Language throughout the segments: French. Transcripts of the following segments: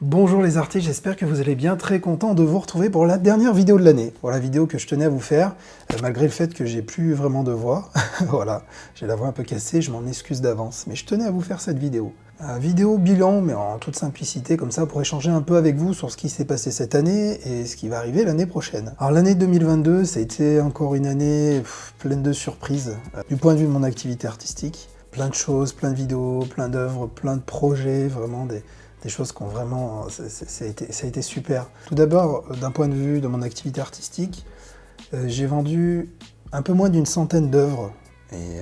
Bonjour les artistes, j'espère que vous allez bien, très content de vous retrouver pour la dernière vidéo de l'année. Pour la vidéo que je tenais à vous faire, malgré le fait que j'ai plus vraiment de voix. Voilà, j'ai la voix un peu cassée, je m'en excuse d'avance, mais je tenais à vous faire cette vidéo. Vidéo bilan, mais en toute simplicité, comme ça, pour échanger un peu avec vous sur ce qui s'est passé cette année et ce qui va arriver l'année prochaine. Alors l'année 2022, ça a été encore une année pleine de surprises, du point de vue de mon activité artistique. Plein de choses, plein de vidéos, plein d'œuvres, plein de projets, vraiment des choses qui ont vraiment... ça a été super. Tout d'abord, d'un point de vue de mon activité artistique, j'ai vendu un peu moins d'une centaine d'œuvres. Et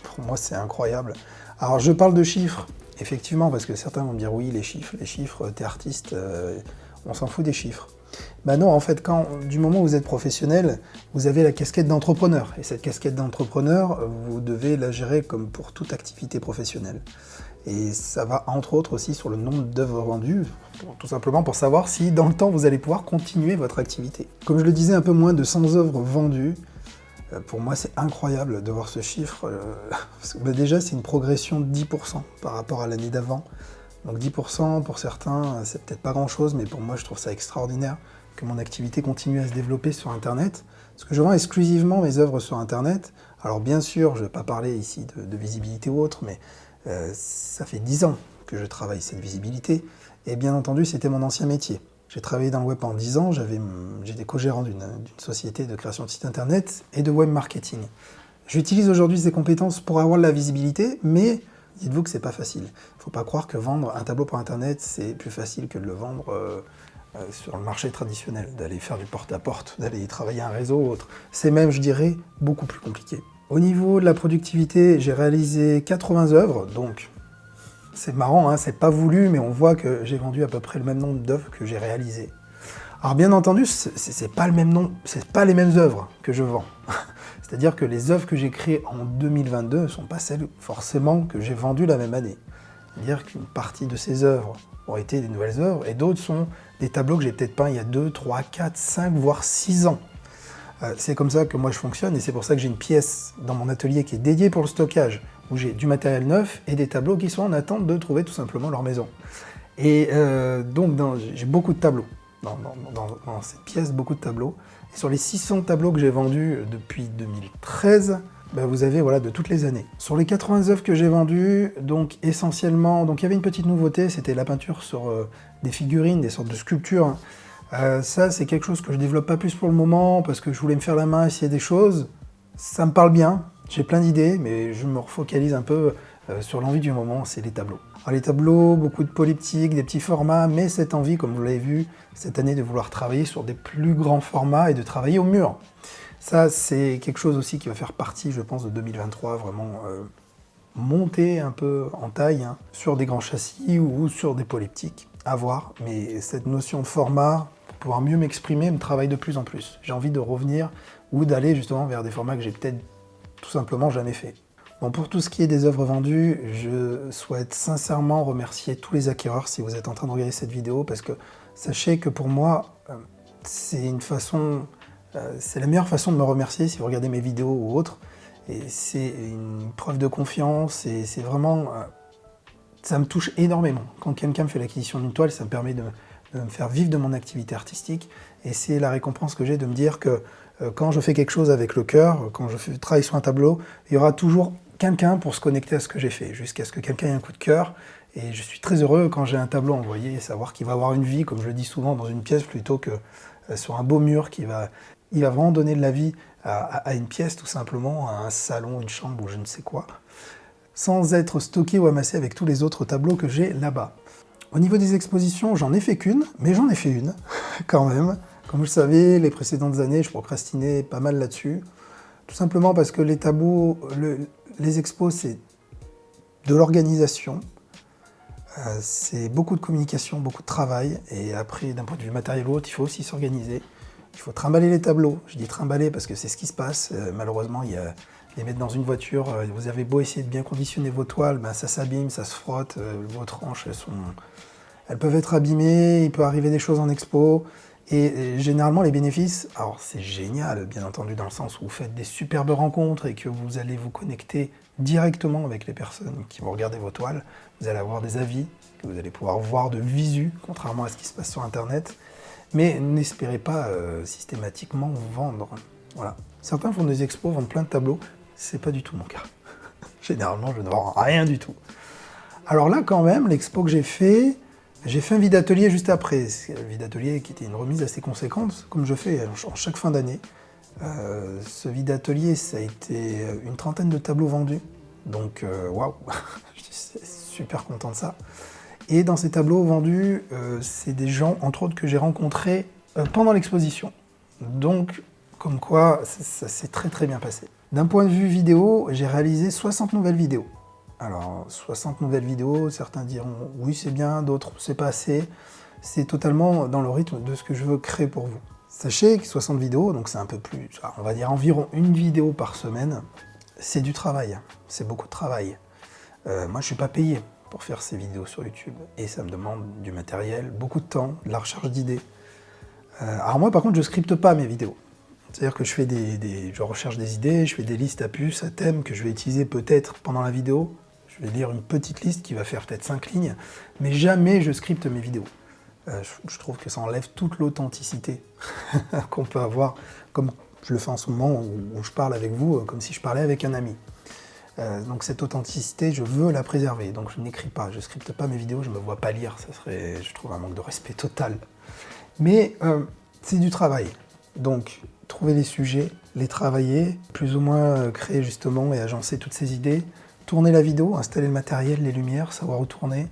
pour moi, c'est incroyable. Alors, je parle de chiffres, effectivement, parce que certains vont me dire, oui, les chiffres, t'es artiste, on s'en fout des chiffres. Ben non, en fait, du moment où vous êtes professionnel, vous avez la casquette d'entrepreneur. Et cette casquette d'entrepreneur, vous devez la gérer comme pour toute activité professionnelle. Et ça va entre autres aussi sur le nombre d'œuvres vendues, tout simplement pour savoir si dans le temps vous allez pouvoir continuer votre activité. Comme je le disais, un peu moins de 100 œuvres vendues. Pour moi, c'est incroyable de voir ce chiffre. Parce que, déjà, c'est une progression de 10% par rapport à l'année d'avant. Donc 10% pour certains, c'est peut-être pas grand-chose, mais pour moi, je trouve ça extraordinaire que mon activité continue à se développer sur Internet. Parce que je vends exclusivement mes œuvres sur Internet. Alors bien sûr, je ne vais pas parler ici de visibilité ou autre, mais ça fait 10 ans que je travaille cette visibilité. Et bien entendu, c'était mon ancien métier. J'ai travaillé dans le web pendant 10 ans, j'étais co-gérant d'une société de création de sites internet et de web marketing. J'utilise aujourd'hui ces compétences pour avoir de la visibilité, mais dites-vous que c'est pas facile. Il ne faut pas croire que vendre un tableau par internet, c'est plus facile que de le vendre sur le marché traditionnel, d'aller faire du porte-à-porte, d'aller travailler un réseau ou autre. C'est même, je dirais, beaucoup plus compliqué. Au niveau de la productivité, j'ai réalisé 80 œuvres, donc c'est marrant, hein, c'est pas voulu, mais on voit que j'ai vendu à peu près le même nombre d'œuvres que j'ai réalisées. Alors bien entendu, c'est pas le même nom, c'est pas les mêmes œuvres que je vends. C'est-à-dire que les œuvres que j'ai créées en 2022 ne sont pas celles forcément que j'ai vendues la même année. C'est-à-dire qu'une partie de ces œuvres ont été des nouvelles œuvres, et d'autres sont des tableaux que j'ai peut-être peints il y a 2, 3, 4, 5, voire 6 ans. C'est comme ça que moi je fonctionne, et c'est pour ça que j'ai une pièce dans mon atelier qui est dédiée pour le stockage, où j'ai du matériel neuf et des tableaux qui sont en attente de trouver tout simplement leur maison. Et donc j'ai beaucoup de tableaux. Dans cette pièce, beaucoup de tableaux. Et sur les 600 tableaux que j'ai vendus depuis 2013, ben vous avez voilà, de toutes les années. Sur les 80 œuvres que j'ai vendues, donc essentiellement, donc il y avait une petite nouveauté, c'était la peinture sur des figurines, des sortes de sculptures. Ça, c'est quelque chose que je développe pas plus pour le moment, parce que je voulais me faire la main, essayer des choses. Ça me parle bien, j'ai plein d'idées, mais je me refocalise un peu sur l'envie du moment, c'est les tableaux. Alors les tableaux, beaucoup de polyptyques, des petits formats, mais cette envie, comme vous l'avez vu, cette année de vouloir travailler sur des plus grands formats et de travailler au mur. Ça, c'est quelque chose aussi qui va faire partie, je pense, de 2023, vraiment monter un peu en taille, hein, sur des grands châssis ou sur des polyptyques, à voir. Mais cette notion de format, pour pouvoir mieux m'exprimer, me travaille de plus en plus. J'ai envie de revenir ou d'aller justement vers des formats que j'ai peut-être tout simplement jamais fait. Bon, pour tout ce qui est des œuvres vendues, je souhaite sincèrement remercier tous les acquéreurs si vous êtes en train de regarder cette vidéo, parce que sachez que pour moi, c'est une façon, c'est la meilleure façon de me remercier si vous regardez mes vidéos ou autres. Et c'est une preuve de confiance, et c'est vraiment... ça me touche énormément. Quand quelqu'un me fait l'acquisition d'une toile, ça me permet de me faire vivre de mon activité artistique, et c'est la récompense que j'ai de me dire que quand je fais quelque chose avec le cœur, quand je travaille sur un tableau, il y aura toujours quelqu'un pour se connecter à ce que j'ai fait, jusqu'à ce que quelqu'un ait un coup de cœur. Et je suis très heureux quand j'ai un tableau envoyé, savoir qu'il va avoir une vie, comme je le dis souvent, dans une pièce, plutôt que sur un beau mur il va vraiment donner de la vie à une pièce, tout simplement, à un salon, une chambre ou je ne sais quoi, sans être stocké ou amassé avec tous les autres tableaux que j'ai là-bas. Au niveau des expositions, j'en ai fait qu'une, mais j'en ai fait une, quand même. Comme vous le savez, les précédentes années, je procrastinais pas mal là-dessus. Tout simplement parce que les tableaux, les expos, c'est de l'organisation, c'est beaucoup de communication, beaucoup de travail, et après, d'un point de vue matériel ou autre, il faut aussi s'organiser. Il faut trimballer les tableaux. Je dis trimballer parce que c'est ce qui se passe. Malheureusement, il y a les mettre dans une voiture, vous avez beau essayer de bien conditionner vos toiles, ben ça s'abîme, ça se frotte, vos tranches, elles peuvent être abîmées, il peut arriver des choses en expo. Et généralement, les bénéfices, alors c'est génial, bien entendu, dans le sens où vous faites des superbes rencontres et que vous allez vous connecter directement avec les personnes qui vont regarder vos toiles. Vous allez avoir des avis, que vous allez pouvoir voir de visu, contrairement à ce qui se passe sur Internet. Mais n'espérez pas systématiquement vendre. Voilà. Certains font des expos, vendent plein de tableaux. C'est pas du tout mon cas. Généralement, je ne vends rien du tout. Alors là, quand même, l'expo que j'ai fait un vide atelier juste après. C'est un vide atelier qui était une remise assez conséquente, comme je fais en chaque fin d'année. Ce vide atelier, ça a été une trentaine de tableaux vendus. Donc, waouh, je suis super content de ça. Et dans ces tableaux vendus, c'est des gens, entre autres, que j'ai rencontrés pendant l'exposition. Donc, comme quoi, ça s'est très très bien passé. D'un point de vue vidéo, j'ai réalisé 60 nouvelles vidéos. Alors, 60 nouvelles vidéos, certains diront oui c'est bien, d'autres c'est pas assez. C'est totalement dans le rythme de ce que je veux créer pour vous. Sachez que 60 vidéos, donc c'est un peu plus, on va dire environ une vidéo par semaine, c'est du travail, c'est beaucoup de travail. Moi je suis pas payé pour faire ces vidéos sur YouTube, et ça me demande du matériel, beaucoup de temps, de la recherche d'idées. Alors moi par contre je scripte pas mes vidéos. C'est-à-dire que je fais je recherche des idées, je fais des listes à puces, à thèmes que je vais utiliser peut-être pendant la vidéo. Je vais lire une petite liste qui va faire peut-être 5 lignes, mais jamais je scripte mes vidéos. Je trouve que ça enlève toute l'authenticité qu'on peut avoir, comme je le fais en ce moment où je parle avec vous, comme si je parlais avec un ami. Donc cette authenticité, je veux la préserver, donc je n'écris pas, je ne scripte pas mes vidéos, je ne me vois pas lire, ça serait, je trouve, un manque de respect total. Mais c'est du travail, donc trouver les sujets, les travailler, plus ou moins créer justement et agencer toutes ces idées, tourner la vidéo, installer le matériel, les lumières, savoir où tourner.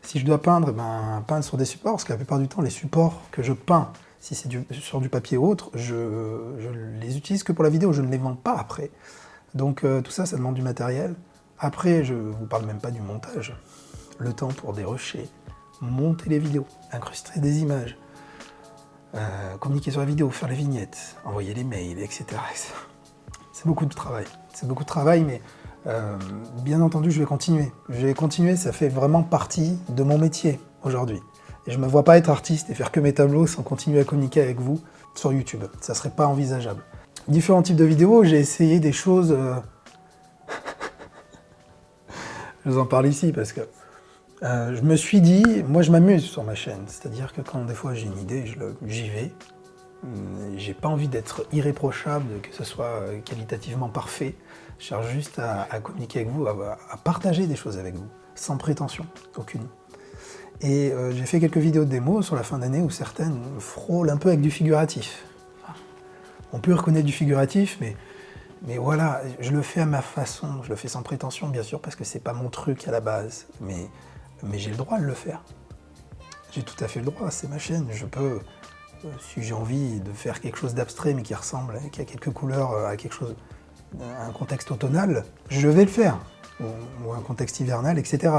Si je dois peindre, peindre sur des supports, parce que la plupart du temps, les supports que je peins, si c'est sur du papier ou autre, je les utilise que pour la vidéo, je ne les vends pas après. Donc tout ça, ça demande du matériel. Après, je ne vous parle même pas du montage. Le temps pour dérocher, monter les vidéos, incruster des images, communiquer sur la vidéo, faire les vignettes, envoyer les mails, etc. C'est beaucoup de travail. C'est beaucoup de travail, mais bien entendu, je vais continuer. Je vais continuer, ça fait vraiment partie de mon métier aujourd'hui. Et je ne me vois pas être artiste et faire que mes tableaux sans continuer à communiquer avec vous sur YouTube. Ça ne serait pas envisageable. Différents types de vidéos, j'ai essayé des choses... je vous en parle ici parce que je me suis dit, moi je m'amuse sur ma chaîne. C'est-à-dire que quand des fois j'ai une idée, j'y vais. J'ai pas envie d'être irréprochable, que ce soit qualitativement parfait. Je cherche juste à communiquer avec vous, à partager des choses avec vous, sans prétention aucune. Et j'ai fait quelques vidéos de démo sur la fin d'année où certaines frôlent un peu avec du figuratif. On peut reconnaître du figuratif, mais voilà, je le fais à ma façon, je le fais sans prétention bien sûr, parce que c'est pas mon truc à la base, mais j'ai le droit de le faire. J'ai tout à fait le droit, c'est ma chaîne, je peux... Si j'ai envie de faire quelque chose d'abstrait mais qui ressemble, qui a quelques couleurs, à quelque chose, un contexte automnal, je vais le faire. Ou un contexte hivernal, etc.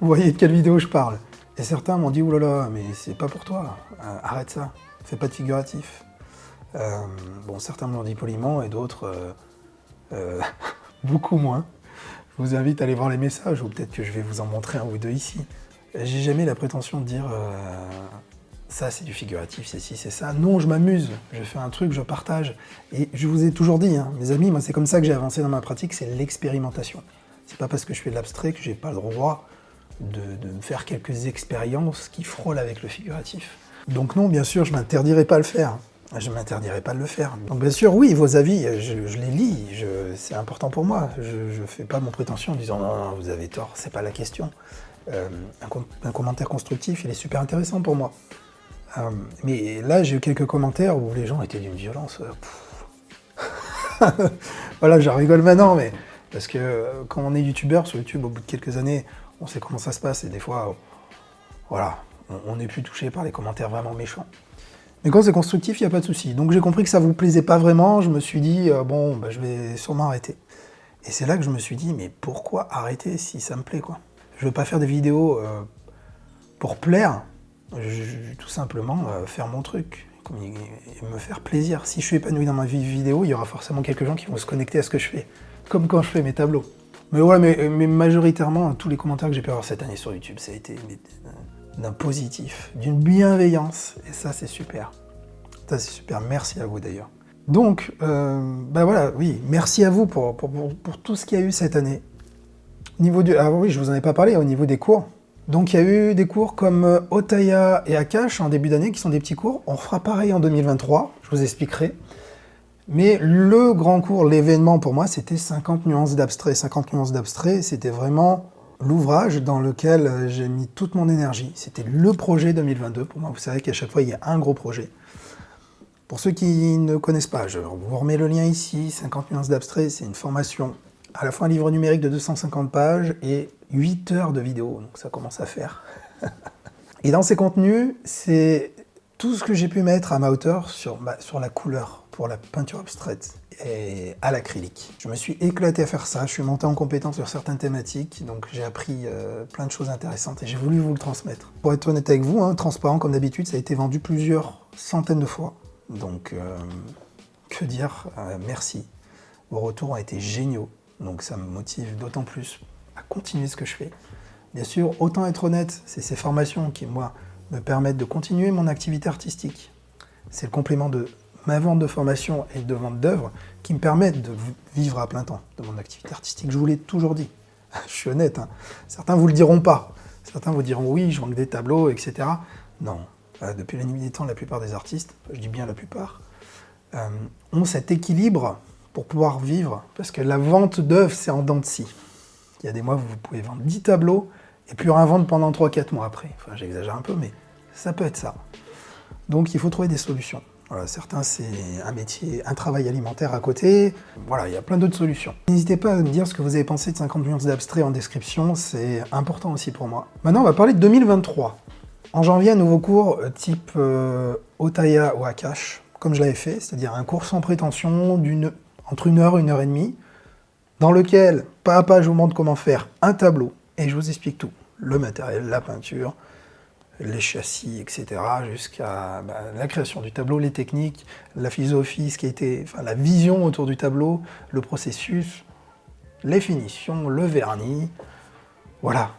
Vous voyez de quelle vidéo je parle. Et certains m'ont dit, oulala, mais c'est pas pour toi, arrête ça, fais pas de figuratif. Bon, certains me l'ont dit poliment et d'autres beaucoup moins. Je vous invite à aller voir les messages, ou peut-être que je vais vous en montrer un ou deux ici. J'ai jamais la prétention de dire... ça c'est du figuratif, c'est ci, c'est ça. Non, je m'amuse, je fais un truc, je partage. Et je vous ai toujours dit, hein, mes amis, moi c'est comme ça que j'ai avancé dans ma pratique, c'est l'expérimentation. C'est pas parce que je fais de l'abstrait que j'ai pas le droit de me faire quelques expériences qui frôlent avec le figuratif. Donc non, bien sûr, je m'interdirai pas de le faire. Je m'interdirai pas de le faire. Donc bien sûr, oui, vos avis, je les lis, c'est important pour moi. Je fais pas mon prétention en disant non, non, vous avez tort, c'est pas la question. Un commentaire constructif, il est super intéressant pour moi. Mais là, j'ai eu quelques commentaires où les gens étaient d'une violence. Voilà, j'en rigole maintenant, mais parce que quand on est youtubeur sur YouTube, au bout de quelques années, on sait comment ça se passe et des fois, voilà, on n'est plus touché par les commentaires vraiment méchants. Mais quand c'est constructif, il n'y a pas de souci. Donc j'ai compris que ça ne vous plaisait pas vraiment, je me suis dit, bon, je vais sûrement arrêter. Et c'est là que je me suis dit, mais pourquoi arrêter si ça me plaît, quoi? Je ne veux pas faire des vidéos pour plaire. Tout simplement faire mon truc, et me faire plaisir. Si je suis épanoui dans ma vie vidéo, il y aura forcément quelques gens qui vont se connecter à ce que je fais, comme quand je fais mes tableaux. Mais ouais, mais majoritairement, tous les commentaires que j'ai pu avoir cette année sur YouTube, ça a été d'un positif, d'une bienveillance, et ça c'est super. Ça c'est super, merci à vous d'ailleurs. Donc, voilà, oui, merci à vous pour tout ce qu'il y a eu cette année. Au niveau du... Ah oui, je vous en ai pas parlé, au niveau des cours. Donc il y a eu des cours comme Otaya et Akash en début d'année, qui sont des petits cours. On fera pareil en 2023, je vous expliquerai. Mais le grand cours, l'événement pour moi, c'était 50 nuances d'abstrait. 50 nuances d'abstrait, c'était vraiment l'ouvrage dans lequel j'ai mis toute mon énergie. C'était le projet 2022. Pour moi, vous savez qu'à chaque fois, il y a un gros projet. Pour ceux qui ne connaissent pas, je vous remets le lien ici. 50 nuances d'abstrait, c'est une formation, à la fois un livre numérique de 250 pages et 8 heures de vidéo. Donc ça commence à faire. Et dans ces contenus, c'est tout ce que j'ai pu mettre à ma hauteur sur la couleur, pour la peinture abstraite et à l'acrylique. Je me suis éclaté à faire ça, je suis monté en compétence sur certaines thématiques, donc j'ai appris plein de choses intéressantes et j'ai voulu vous le transmettre. Pour être honnête avec vous, transparent comme d'habitude, ça a été vendu plusieurs centaines de fois. Donc, que dire, merci. Vos retours ont été géniaux, donc ça me motive d'autant plus à continuer ce que je fais. Bien sûr, autant être honnête, c'est ces formations qui, moi, me permettent de continuer mon activité artistique. C'est le complément de ma vente de formation et de vente d'œuvres qui me permettent de vivre à plein temps de mon activité artistique. Je vous l'ai toujours dit. Je suis honnête. Certains vous le diront pas. Certains vous diront oui, je vends des tableaux, etc. Non. Depuis la nuit des temps, la plupart des artistes, je dis bien la plupart, ont cet équilibre pour pouvoir vivre. Parce que la vente d'œuvres, c'est en dents de scie. Il y a des mois où vous pouvez vendre 10 tableaux et plus rien vendre pendant 3-4 mois après. Enfin, j'exagère un peu, mais ça peut être ça. Donc, il faut trouver des solutions. Voilà, certains, c'est un métier, un travail alimentaire à côté. Voilà, il y a plein d'autres solutions. N'hésitez pas à me dire ce que vous avez pensé de 50 nuances d'abstrait en description, c'est important aussi pour moi. Maintenant, on va parler de 2023. En janvier, un nouveau cours type Otaya ou Akash, comme je l'avais fait, c'est-à-dire un cours sans prétention entre 1 heure et 1 heure et demie, dans lequel, pas à pas, je vous montre comment faire un tableau, et je vous explique tout. Le matériel, la peinture, les châssis, etc., jusqu'à la création du tableau, les techniques, la philosophie, la vision autour du tableau, le processus, les finitions, le vernis. Voilà,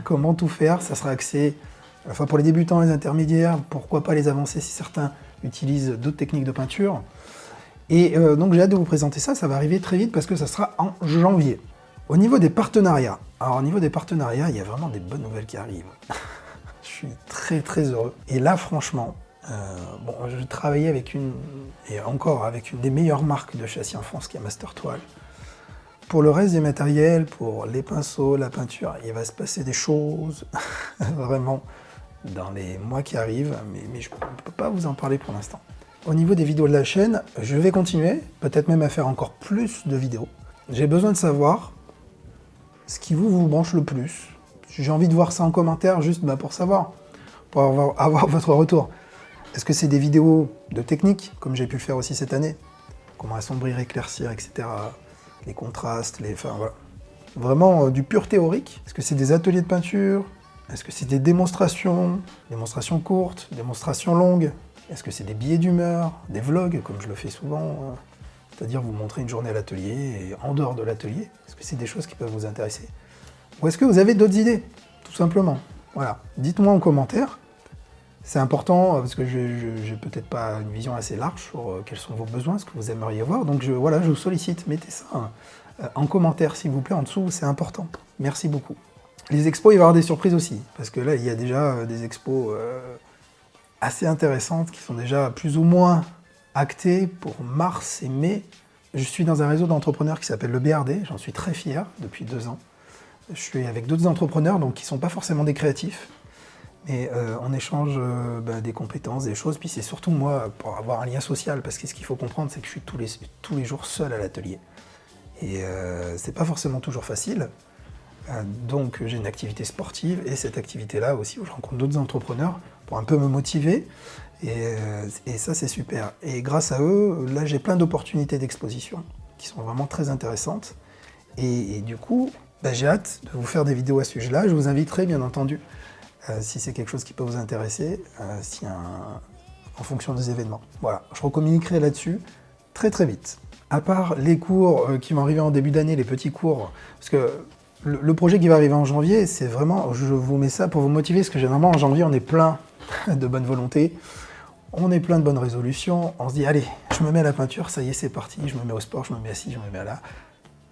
comment tout faire, ça sera axé à la fois pour les débutants et les intermédiaires, pourquoi pas les avancés si certains utilisent d'autres techniques de peinture. Et donc j'ai hâte de vous présenter ça, ça va arriver très vite parce que ça sera en janvier. Au niveau des partenariats, alors au niveau des partenariats, il y a vraiment des bonnes nouvelles qui arrivent. Je suis très très heureux. Et là franchement, je travaillais avec une des meilleures marques de châssis en France qui est Master Toile. Pour le reste des matériels, pour les pinceaux, la peinture, il va se passer des choses vraiment dans les mois qui arrivent, mais je ne peux pas vous en parler pour l'instant. Au niveau des vidéos de la chaîne, je vais continuer, peut-être même à faire encore plus de vidéos. J'ai besoin de savoir ce qui vous branche le plus. J'ai envie de voir ça en commentaire, juste pour savoir, pour avoir votre retour. Est-ce que c'est des vidéos de technique, comme j'ai pu le faire aussi cette année? Comment assombrir, éclaircir, etc. Les contrastes, voilà. Vraiment du pur théorique. Est-ce que c'est des ateliers de peinture? Est-ce que c'est des démonstrations courtes, démonstrations longues? Est-ce que c'est des billets d'humeur, des vlogs, comme je le fais souvent? C'est-à-dire vous montrer une journée à l'atelier et en dehors de l'atelier. Est-ce que c'est des choses qui peuvent vous intéresser? Ou est-ce que vous avez d'autres idées, tout simplement? Voilà, dites-moi en commentaire. C'est important parce que je n'ai peut-être pas une vision assez large sur quels sont vos besoins, ce que vous aimeriez voir. Donc je vous sollicite, mettez ça en commentaire s'il vous plaît en dessous, c'est important. Merci beaucoup. Les expos, il va y avoir des surprises aussi, parce que là il y a déjà des expos assez intéressantes qui sont déjà plus ou moins actées pour mars et mai. Je suis dans un réseau d'entrepreneurs qui s'appelle le BRD, j'en suis très fier depuis 2 ans. Je suis avec d'autres entrepreneurs donc qui ne sont pas forcément des créatifs. Et on échange des compétences, des choses, puis c'est surtout moi pour avoir un lien social, parce que ce qu'il faut comprendre, c'est que je suis tous les jours seul à l'atelier. Et c'est pas forcément toujours facile. Donc j'ai une activité sportive, et cette activité-là aussi, où je rencontre d'autres entrepreneurs pour un peu me motiver. Et ça, c'est super. Et grâce à eux, là, j'ai plein d'opportunités d'exposition qui sont vraiment très intéressantes. Et du coup, j'ai hâte de vous faire des vidéos à ce sujet-là. Je vous inviterai, bien entendu, si c'est quelque chose qui peut vous intéresser, en fonction des événements. Voilà, je recommuniquerai là-dessus très très vite. À part les cours qui vont arriver en début d'année, les petits cours, parce que le projet qui va arriver en janvier, c'est vraiment, je vous mets ça pour vous motiver, parce que généralement en janvier, on est plein de bonne volonté, on est plein de bonnes résolutions, on se dit, allez, je me mets à la peinture, ça y est, c'est parti, je me mets au sport, je me mets à ci, je me mets à là.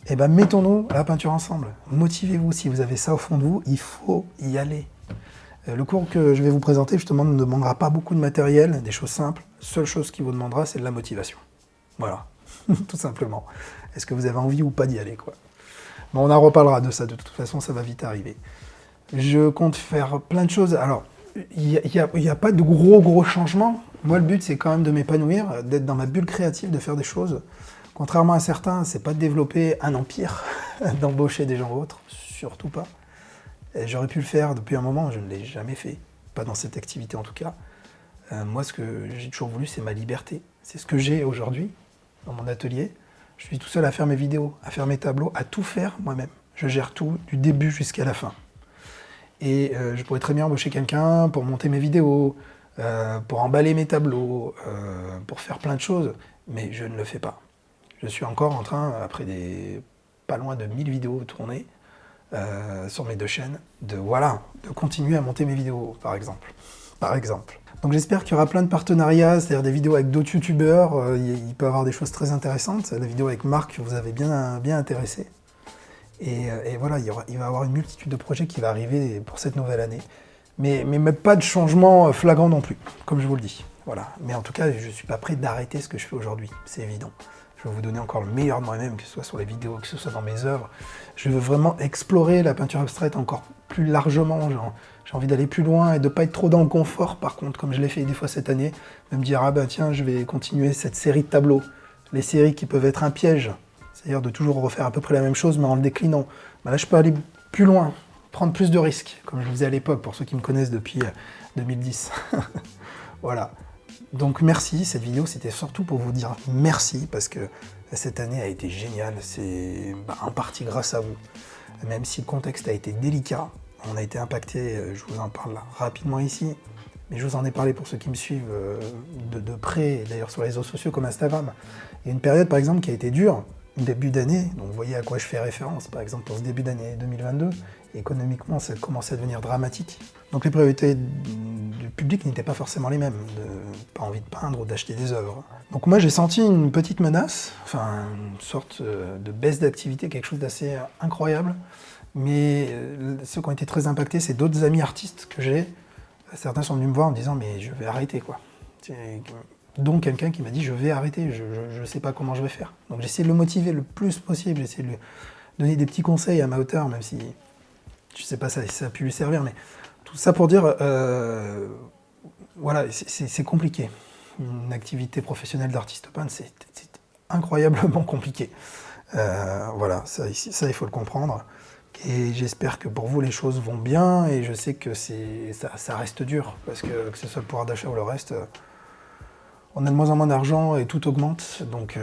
Eh ben, mettons-nous à la peinture ensemble. Motivez-vous, si vous avez ça au fond de vous, il faut y aller. Le cours que je vais vous présenter, justement, ne demandera pas beaucoup de matériel, des choses simples. La seule chose qui vous demandera, c'est de la motivation. Voilà, tout simplement. Est-ce que vous avez envie ou pas d'y aller, quoi. Bon, on en reparlera de ça, de toute façon, ça va vite arriver. Je compte faire plein de choses. Alors, il n'y a pas de gros changements. Moi, le but, c'est quand même de m'épanouir, d'être dans ma bulle créative, de faire des choses. Contrairement à certains, c'est pas de développer un empire, d'embaucher des gens autres, surtout pas. J'aurais pu le faire depuis un moment, je ne l'ai jamais fait. Pas dans cette activité en tout cas. Moi, ce que j'ai toujours voulu, c'est ma liberté. C'est ce que j'ai aujourd'hui, dans mon atelier. Je suis tout seul à faire mes vidéos, à faire mes tableaux, à tout faire moi-même. Je gère tout, du début jusqu'à la fin. Et je pourrais très bien embaucher quelqu'un pour monter mes vidéos, pour emballer mes tableaux, pour faire plein de choses, mais je ne le fais pas. Je suis encore en train, après pas loin de 1000 vidéos tournées sur mes 2 chaînes, de continuer à monter mes vidéos, par exemple. Donc j'espère qu'il y aura plein de partenariats, c'est-à-dire des vidéos avec d'autres youtubeurs, il peut y avoir des choses très intéressantes. La vidéo avec Marc vous avez bien intéressé. Et voilà, il va y avoir une multitude de projets qui va arriver pour cette nouvelle année. Mais pas de changement flagrant non plus, comme je vous le dis. Voilà. Mais en tout cas, je ne suis pas prêt d'arrêter ce que je fais aujourd'hui, c'est évident. Je veux vous donner encore le meilleur de moi-même, que ce soit sur les vidéos, que ce soit dans mes œuvres. Je veux vraiment explorer la peinture abstraite encore plus largement. J'ai envie d'aller plus loin et de ne pas être trop dans le confort, par contre, comme je l'ai fait des fois cette année, de me dire, ah ben tiens, je vais continuer cette série de tableaux. Les séries qui peuvent être un piège, c'est-à-dire de toujours refaire à peu près la même chose, mais en le déclinant. Ben là, je peux aller plus loin, prendre plus de risques, comme je le faisais à l'époque, pour ceux qui me connaissent depuis 2010. Voilà. Donc merci, cette vidéo c'était surtout pour vous dire merci, parce que cette année a été géniale, c'est en partie grâce à vous. Même si le contexte a été délicat, on a été impacté, je vous en parle rapidement ici, mais je vous en ai parlé pour ceux qui me suivent de près, d'ailleurs sur les réseaux sociaux comme Instagram. Il y a une période par exemple qui a été dure, début d'année, donc vous voyez à quoi je fais référence, par exemple pour ce début d'année 2022, économiquement ça commençait à devenir dramatique. Donc les priorités du public n'étaient pas forcément les mêmes, pas envie de peindre ou d'acheter des œuvres. Donc moi j'ai senti une petite menace, enfin une sorte de baisse d'activité, quelque chose d'assez incroyable, mais ceux qui ont été très impactés, c'est d'autres amis artistes que j'ai. Certains sont venus me voir en me disant mais je vais arrêter quoi. Donc quelqu'un qui m'a dit je vais arrêter, je ne sais pas comment je vais faire. Donc j'ai essayé de le motiver le plus possible, j'ai essayé de lui donner des petits conseils à ma hauteur, même si je ne sais pas si ça a pu lui servir, mais tout ça pour dire, voilà, c'est compliqué. Une activité professionnelle d'artiste peintre, c'est incroyablement compliqué. Voilà, ça il faut le comprendre. Et j'espère que pour vous les choses vont bien, et je sais que ça reste dur, parce que ce soit le pouvoir d'achat ou le reste, on a de moins en moins d'argent et tout augmente, donc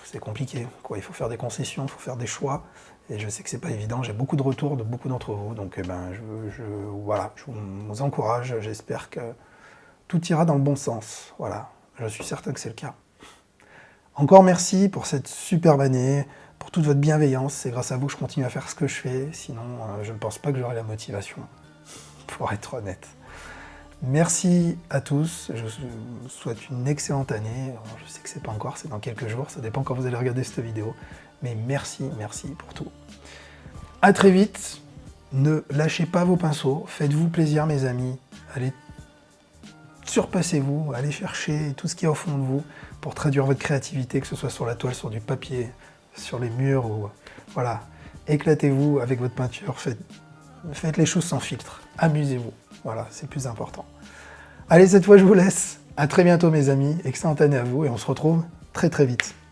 c'est compliqué, quoi. Il faut faire des concessions, il faut faire des choix, et je sais que c'est pas évident. J'ai beaucoup de retours de beaucoup d'entre vous, donc voilà, je vous encourage, j'espère que tout ira dans le bon sens. Voilà, je suis certain que c'est le cas. Encore merci pour cette superbe année, pour toute votre bienveillance. C'est grâce à vous que je continue à faire ce que je fais, sinon je ne pense pas que j'aurai la motivation, pour être honnête. Merci à tous, je vous souhaite une excellente année. Je sais que c'est pas encore, c'est dans quelques jours, ça dépend quand vous allez regarder cette vidéo. Mais merci pour tout. À très vite, ne lâchez pas vos pinceaux, faites-vous plaisir mes amis, allez surpassez-vous, allez chercher tout ce qu'il y a au fond de vous pour traduire votre créativité, que ce soit sur la toile, sur du papier, sur les murs, ou voilà. Éclatez-vous avec votre peinture, faites les choses sans filtre, amusez-vous. Voilà, c'est plus important. Allez, cette fois, je vous laisse. À très bientôt, mes amis. Excellente année à vous et on se retrouve très vite.